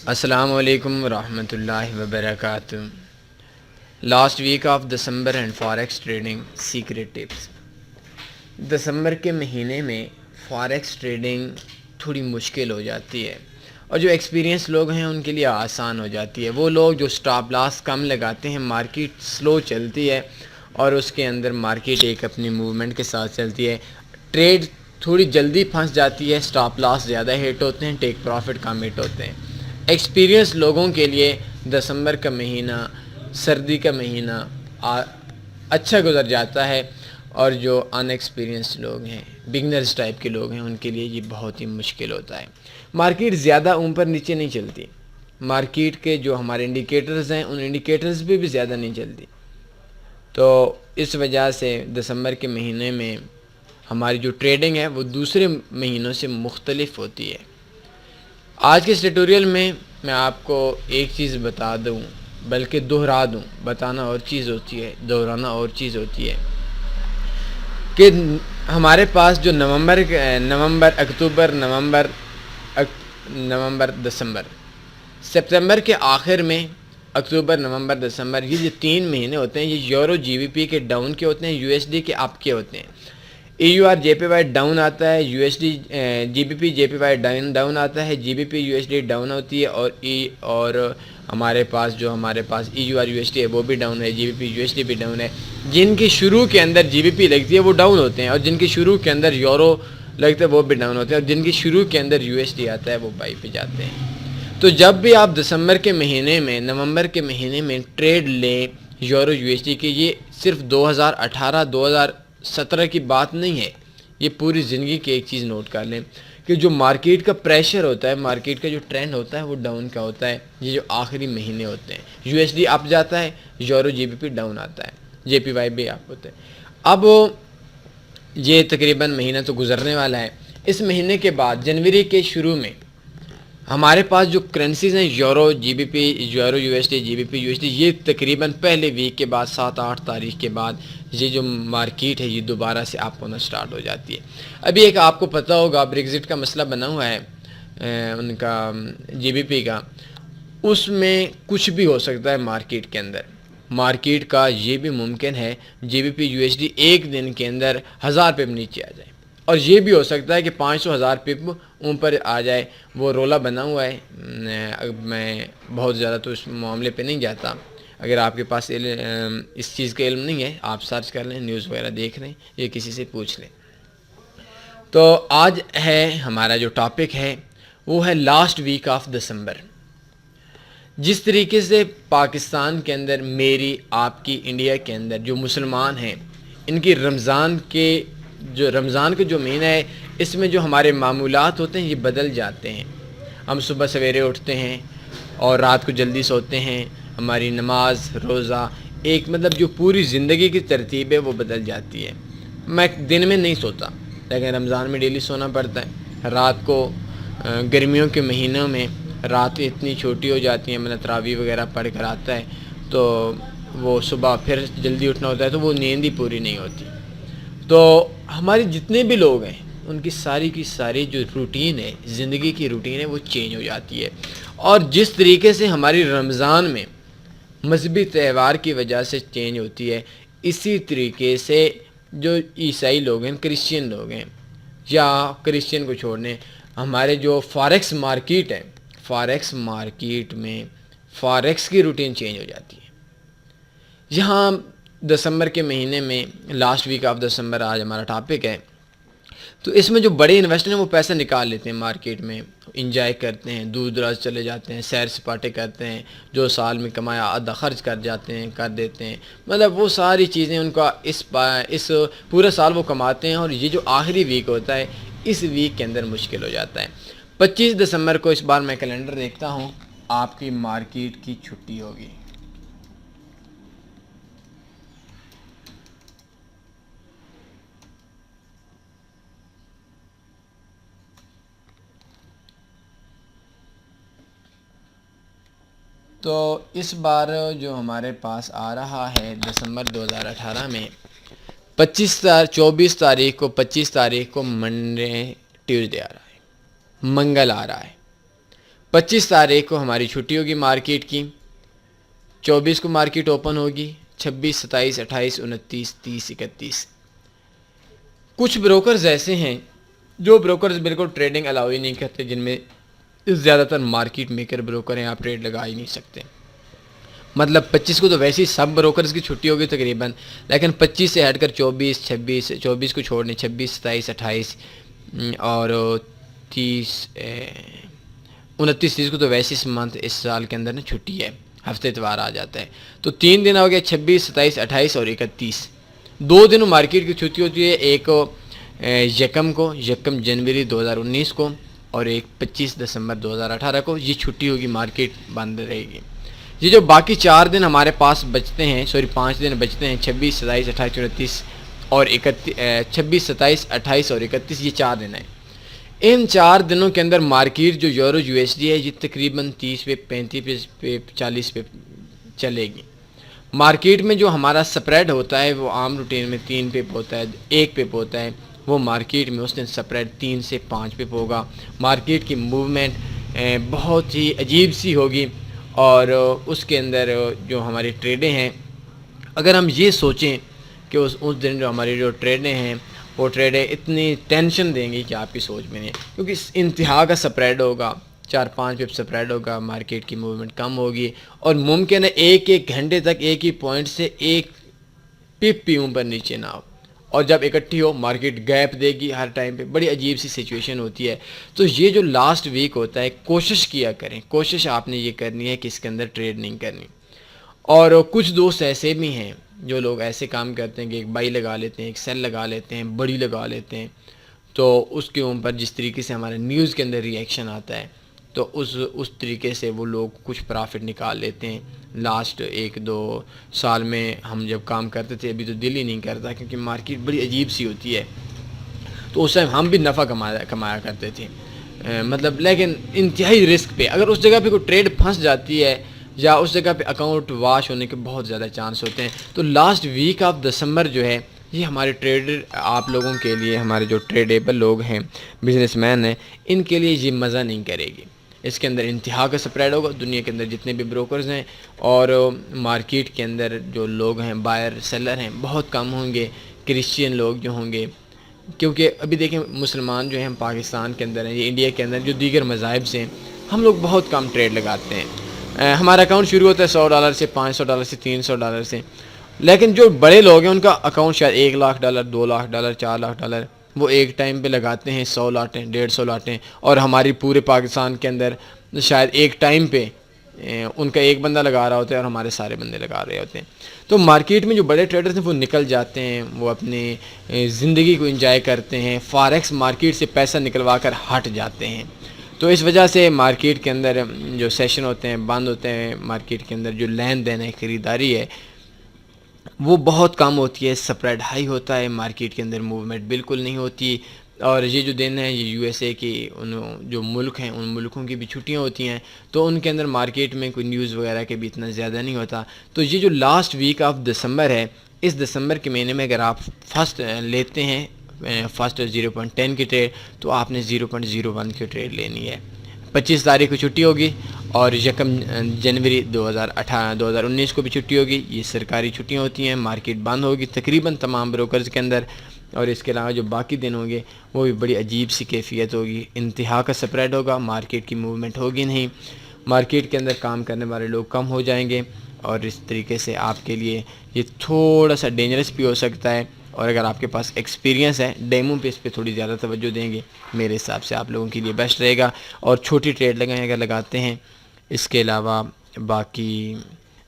السلام علیکم ورحمۃ اللہ وبرکاتہ۔ Last week of December and forex trading secret tips. دسمبر کے مہینے میں فاریکس ٹریڈنگ تھوڑی مشکل ہو جاتی ہے، اور جو ایکسپیرینس لوگ ہیں ان کے لیے آسان ہو جاتی ہے۔ وہ لوگ جو سٹاپ لاس کم لگاتے ہیں، مارکیٹ سلو چلتی ہے اور اس کے اندر مارکیٹ ایک اپنی موومنٹ کے ساتھ چلتی ہے، ٹریڈ تھوڑی جلدی پھنس جاتی ہے، سٹاپ لاس زیادہ ہٹ ہوتے ہیں، ٹیک پروفٹ کم ہٹ ہوتے ہیں۔ ایکسپیرینس لوگوں کے لیے دسمبر کا مہینہ، سردی کا مہینہ اچھا گزر جاتا ہے، اور جو ان ایکسپیرینس لوگ ہیں، بگنرز ٹائپ کے لوگ ہیں، ان کے لیے یہ بہت ہی مشکل ہوتا ہے۔ مارکیٹ زیادہ اوپر نیچے نہیں چلتی، مارکیٹ کے جو ہمارے انڈیکیٹرز ہیں ان انڈیکیٹرز بھی زیادہ نہیں چلتی، تو اس وجہ سے دسمبر کے مہینے میں ہماری جو ٹریڈنگ ہے وہ دوسرے مہینوں سے مختلف ہوتی ہے۔ آج کے اس ٹیوٹوریل میں آپ کو ایک چیز بتا دوں، بلکہ دہرا دوں، بتانا اور چیز ہوتی ہے، دہرانا اور چیز ہوتی ہے، کہ ہمارے پاس جو نومبر دسمبر، سپتمبر کے آخر میں اکتوبر نومبر دسمبر، یہ جو 3 مہینے ہوتے ہیں، یہ یورو جی بی پی کے ڈاؤن کے ہوتے ہیں، یو ایس ڈی کے اپ کے ہوتے ہیں۔ E U R J P Y down آتا ہے، U S D G B P J P Y down آتا ہے، G B P U S D down ہوتی ہے، اور ہمارے پاس E U R U S D ہے وہ بھی ڈاؤن ہے، G B P U S D بھی ڈاؤن ہے۔ جن کی شروع کے اندر جی بی پی لگتی ہے وہ ڈاؤن ہوتے ہیں، اور جن کی شروع کے اندر یورو لگتا ہے وہ بھی ڈاؤن ہوتے ہیں، اور جن کی شروع کے اندر یو ایس ڈی آتا ہے وہ بائی پہ جاتے ہیں۔ تو جب بھی آپ دسمبر کے مہینے میں، نومبر کے مہینے میں ٹریڈ لیں یورو یو ایس ڈی کے، یہ صرف 2018-2017 کی بات نہیں ہے، یہ پوری زندگی کی ایک چیز نوٹ کر لیں کہ جو مارکیٹ کا پریشر ہوتا ہے، مارکیٹ کا جو ٹرینڈ ہوتا ہے وہ ڈاؤن کا ہوتا ہے۔ یہ جو آخری مہینے ہوتے ہیں، یو ایس ڈی اپ جاتا ہے، euro G B P down آتا ہے، جے پی وائی بھی اپ ہوتا ہے۔ اب یہ تقریباً مہینہ تو گزرنے والا ہے، اس مہینے کے بعد جنوری کے شروع میں ہمارے پاس جو کرنسیز ہیں، euro G B P, euro U S D, G B P U S D, یہ تقریباً پہلے ویک کے بعد 7-8 تاریخ کے بعد یہ جو مارکیٹ ہے یہ دوبارہ سے اپ ہونا سٹارٹ ہو جاتی ہے۔ ابھی ایک آپ کو پتہ ہوگا بریگزٹ کا مسئلہ بنا ہوا ہے، ان کا جی بی پی کا، اس میں کچھ بھی ہو سکتا ہے مارکیٹ کے اندر۔ مارکیٹ کا یہ بھی ممکن ہے G B P U S D ایک دن کے اندر 1000 پہ نیچے آ جائے، اور یہ بھی ہو سکتا ہے کہ 500-1000 پپ اوپر آ جائے۔ وہ رولا بنا ہوا ہے، میں بہت زیادہ تو اس معاملے پہ نہیں جاتا، اگر آپ کے پاس اس چیز کا علم نہیں ہے آپ سرچ کر لیں، نیوز وغیرہ دیکھ لیں یا کسی سے پوچھ لیں۔ تو آج ہے ہمارا جو ٹاپک ہے وہ ہے لاسٹ ویک آف دسمبر۔ جس طریقے سے پاکستان کے اندر، میری آپ کی انڈیا کے اندر جو مسلمان ہیں، ان کی رمضان کا جو مہینہ ہے، اس میں جو ہمارے معمولات ہوتے ہیں یہ بدل جاتے ہیں۔ ہم صبح سویرے اٹھتے ہیں اور رات کو جلدی سوتے ہیں، ہماری نماز، روزہ، ایک مطلب جو پوری زندگی کی ترتیب ہے وہ بدل جاتی ہے۔ میں دن میں نہیں سوتا، لیکن رمضان میں ڈیلی سونا پڑتا ہے۔ رات کو گرمیوں کے مہینوں میں راتیں اتنی چھوٹی ہو جاتی ہیں، مطلب تراویح وغیرہ پڑھ کر آتا ہے تو وہ صبح پھر جلدی اٹھنا ہوتا ہے تو وہ نیند ہی پوری نہیں ہوتی۔ تو ہمارے جتنے بھی لوگ ہیں ان کی ساری جو روٹین ہے، زندگی کی روٹین ہے، وہ چینج ہو جاتی ہے۔ اور جس طریقے سے ہماری رمضان میں مذہبی تہوار کی وجہ سے چینج ہوتی ہے، اسی طریقے سے جو عیسائی لوگ ہیں، کرسچین لوگ ہیں، یا کرسچین کو چھوڑنے ہمارے جو فاریکس مارکیٹ ہے، فاریکس مارکیٹ میں فاریکس کی روٹین چینج ہو جاتی ہے۔ یہاں دسمبر کے مہینے میں لاسٹ ویک آف دسمبر آج ہمارا ٹاپک ہے، تو اس میں جو بڑے انویسٹر ہیں وہ پیسہ نکال لیتے ہیں، مارکیٹ میں انجوائے کرتے ہیں، دور دراز چلے جاتے ہیں، سیر سپاٹے کرتے ہیں، جو سال میں کمایا آدھا خرچ کر دیتے ہیں، مطلب وہ ساری چیزیں ان کا اس پورے سال وہ کماتے ہیں، اور یہ جو آخری ویک ہوتا ہے اس ویک کے اندر مشکل ہو جاتا ہے۔ 25 دسمبر کو اس بار میں کیلنڈر دیکھتا ہوں، آپ کی مارکیٹ کی چھٹی ہوگی۔ تو اس بار جو ہمارے پاس آ رہا ہے دسمبر 2018 میں 25 تاریخ کو منڈے ٹیوزڈے آ رہا ہے، منگل آ رہا ہے۔ 25 تاریخ کو ہماری چھٹی ہوگی مارکیٹ کی، 24 کو مارکیٹ اوپن ہوگی، 26، 27، 28، 29، 30، 31۔ کچھ بروکرز ایسے ہیں جو بروکرز بالکل ٹریڈنگ الاؤ ہی نہیں کرتے، جن میں زیادہ تر مارکیٹ میکر بروکر ہیں، آپ ٹریڈ لگا ہی نہیں سکتے۔ مطلب 25 کو تو ویسے ہی سب بروکرز کی چھٹی ہوگی تقریباً، لیکن 25 سے ہٹ کر 24، 26، 24 کو چھوڑنے 26، 27، 28 اور 30، 29، 30 کو تو ویسے اس منتھ اس سال کے اندر نا چھٹی ہے، ہفتے اتوار آ جاتا ہے، تو 3 دن ہو گئے 26، 27، 28 اور 31۔ 2 دن مارکیٹ کی چھٹی ہوتی ہے، ایک یکم جنوری 2019 کو اور ایک 25 دسمبر 2018 کو، یہ چھٹی ہوگی، مارکیٹ بند رہے گی۔ یہ جو باقی 4 دن ہمارے پاس بچتے ہیں، 5 دن بچتے ہیں، 26، 27، 28، 29 اور 26، 27، 28 اور 31، یہ 4 دن ہیں۔ ان 4 دنوں کے اندر مارکیٹ جو یورو یو ایس ڈی ہے یہ تقریباً 30 پہ، 35 پہ، 40 پہ چلے گی۔ مارکیٹ میں جو ہمارا سپریڈ ہوتا ہے وہ عام روٹین میں 3 پپ ہوتا ہے، 1 پپ ہوتا ہے، وہ مارکیٹ میں اس دن سپریڈ 3 سے 5 پپ ہوگا۔ مارکیٹ کی موومنٹ بہت ہی عجیب سی ہوگی، اور اس کے اندر جو ہماری ٹریڈیں ہیں، اگر ہم یہ سوچیں کہ اس دن جو ہماری جو ٹریڈیں ہیں وہ ٹریڈیں اتنی ٹینشن دیں گی کہ آپ کی سوچ میں نہیں، کیونکہ انتہا کا سپریڈ ہوگا، 4-5 پپ سپریڈ ہوگا، مارکیٹ کی موومنٹ کم ہوگی، اور ممکن ہے ایک گھنٹے تک ایک ہی پوائنٹ سے ایک پپ بھی اوپر نیچے نہ ہو، اور جب اکٹھی ہو مارکیٹ گیپ دے گی ہر ٹائم پہ، بڑی عجیب سی سچویشن ہوتی ہے۔ تو یہ جو لاسٹ ویک ہوتا ہے، کوشش کیا کریں، کوشش آپ نے یہ کرنی ہے کہ اس کے اندر ٹریڈ نہیں کرنی۔ اور کچھ دوست ایسے بھی ہیں جو لوگ ایسے کام کرتے ہیں کہ ایک بائی لگا لیتے ہیں، ایک سیل لگا لیتے ہیں، بڑی لگا لیتے ہیں، تو اس کے اوپر جس طریقے سے ہمارے نیوز کے اندر ریئیکشن آتا ہے تو اس طریقے سے وہ لوگ کچھ پرافٹ نکال لیتے ہیں۔ لاسٹ 1-2 سال میں ہم جب کام کرتے تھے، ابھی تو دل ہی نہیں کرتا کیونکہ مارکیٹ بڑی عجیب سی ہوتی ہے، تو اس ٹائم ہم بھی نفع کمایا کرتے تھے، مطلب لیکن انتہائی رسک پہ، اگر اس جگہ پہ کوئی ٹریڈ پھنس جاتی ہے یا اس جگہ پہ اکاؤنٹ واش ہونے کے بہت زیادہ چانس ہوتے ہیں۔ تو لاسٹ ویک آف دسمبر جو ہے یہ ہمارے ٹریڈر آپ لوگوں کے لیے، ہمارے جو ٹریڈیبل لوگ ہیں، بزنس مین ہیں، ان کے لیے یہ مزہ نہیں کرے گی۔ اس کے اندر انتہا کا سپریڈ ہوگا، دنیا کے اندر جتنے بھی بروکرز ہیں اور مارکیٹ کے اندر جو لوگ ہیں، بائر سیلر ہیں، بہت کم ہوں گے، کرسچین لوگ جو ہوں گے، کیونکہ ابھی دیکھیں مسلمان جو ہیں ہم پاکستان کے اندر ہیں، یہ انڈیا کے اندر جو دیگر مذاہب سے ہیں، ہم لوگ بہت کم ٹریڈ لگاتے ہیں۔ ہمارا اکاؤنٹ شروع ہوتا ہے $100 سے، $500 سے، $300 سے، لیکن جو بڑے لوگ ہیں ان کا اکاؤنٹ شاید $1 لاکھ، $2 لاکھ، $4 لاکھ، وہ ایک ٹائم پہ لگاتے ہیں، 100 لاٹیں، 150 لاٹیں، اور ہماری پورے پاکستان کے اندر شاید ایک ٹائم پہ ان کا ایک بندہ لگا رہا ہوتا ہے اور ہمارے سارے بندے لگا رہے ہوتے ہیں۔ تو مارکیٹ میں جو بڑے ٹریڈرز ہیں وہ نکل جاتے ہیں، وہ اپنی زندگی کو انجوائے کرتے ہیں، فاریکس مارکیٹ سے پیسہ نکلوا کر ہٹ جاتے ہیں۔ تو اس وجہ سے مارکیٹ کے اندر جو سیشن ہوتے ہیں بند ہوتے ہیں، مارکیٹ کے اندر جو لین دین ہے، خریداری ہے، وہ بہت کم ہوتی ہے، سپریڈ ہائی ہوتا ہے، مارکیٹ کے اندر موومنٹ بالکل نہیں ہوتی۔ اور یہ جو دن ہیں یہ یو ایس اے کی جو ملک ہیں ان ملکوں کی بھی چھٹیاں ہوتی ہیں، تو ان کے اندر مارکیٹ میں کوئی نیوز وغیرہ کے بھی اتنا زیادہ نہیں ہوتا۔ تو یہ جو لاسٹ ویک آف دسمبر ہے، اس دسمبر کے مہینے میں اگر آپ فرسٹ لیتے ہیں، فرسٹ 0.10 کی ٹریڈ، تو آپ نے 0.01 کی ٹریڈ لینی ہے۔ 25 تاریخ کو چھٹی ہوگی اور 1 جنوری 2019 کو بھی چھٹی ہوگی، یہ سرکاری چھٹیاں ہوتی ہیں، مارکیٹ بند ہوگی تقریباً تمام بروکرز کے اندر، اور اس کے علاوہ جو باقی دن ہوں گے وہ بھی بڑی عجیب سی کیفیت ہوگی، انتہا کا سپریڈ ہوگا، مارکیٹ کی موومنٹ ہوگی نہیں، مارکیٹ کے اندر کام کرنے والے لوگ کم ہو جائیں گے، اور اس طریقے سے آپ کے لیے یہ تھوڑا سا ڈینجرس بھی ہو سکتا ہے، اور اگر آپ کے پاس ایکسپیرینس ہے ڈیمو پہ اس پہ تھوڑی زیادہ توجہ دیں گے، میرے حساب سے آپ لوگوں کے لیے بیسٹ رہے گا، اور چھوٹی ٹریڈ لگائیں اگر لگاتے ہیں۔ اس کے علاوہ باقی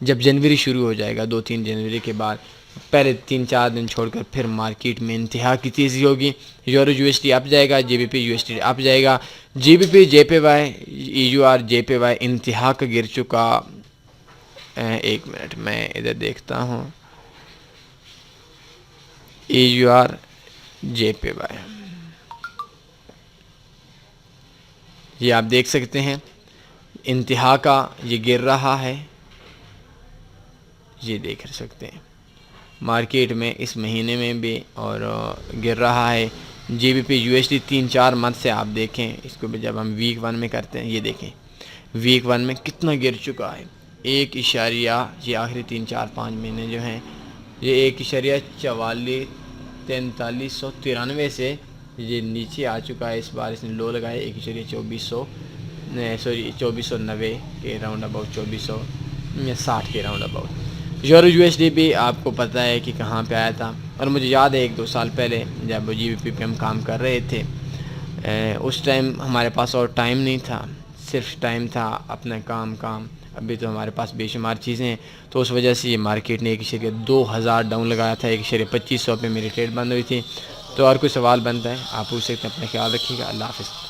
جب جنوری شروع ہو جائے گا، 2-3 جنوری کے بعد پہلے 3-4 دن چھوڑ کر پھر مارکیٹ میں انتہا کی تیزی ہوگی، euro U S D up جائے گا، G B P U S D up جائے گا، G B P J P Y E U R J P Y انتہا کا گر چکا۔ ایک منٹ میں ادھر دیکھتا ہوں، ای U R J P Y, یہ آپ دیکھ سکتے ہیں انتہا کا یہ گر رہا ہے، یہ دیکھ سکتے ہیں مارکیٹ میں اس مہینے میں بھی، اور گر رہا ہے۔ G B P U S D 3-4 month سے آپ دیکھیں اس کو بھی، جب ہم ویک 1 میں کرتے ہیں یہ دیکھیں ویک 1 میں کتنا گر چکا ہے، 1 یہ آخری 3 4 5 مہینے جو ہیں یہ 1,4493 سے یہ نیچے آ چکا ہے۔ اس بار اس نے لو لگایا 1,2490 کے راؤنڈ اباؤٹ، 2460 کے round about. Euro U S D بھی آپ کو پتہ ہے کہ کہاں پہ آیا تھا، اور مجھے یاد ہے 1 2 سال پہلے جب جی بی پی پہ ہم کام کر رہے تھے، اس ٹائم ہمارے پاس اور ٹائم نہیں تھا، صرف ٹائم تھا اپنا کام۔ ابھی تو ہمارے پاس بے شمار چیزیں ہیں، تو اس وجہ سے یہ مارکیٹ نے 1,2000 ڈاؤن لگایا تھا، 1,2500 پہ میری ٹریڈ بند ہوئی تھی۔ تو اور کوئی سوال بنتا ہے آپ پوچھ سکتے ہیں۔ اپنا خیال رکھیے گا، اللہ حافظ۔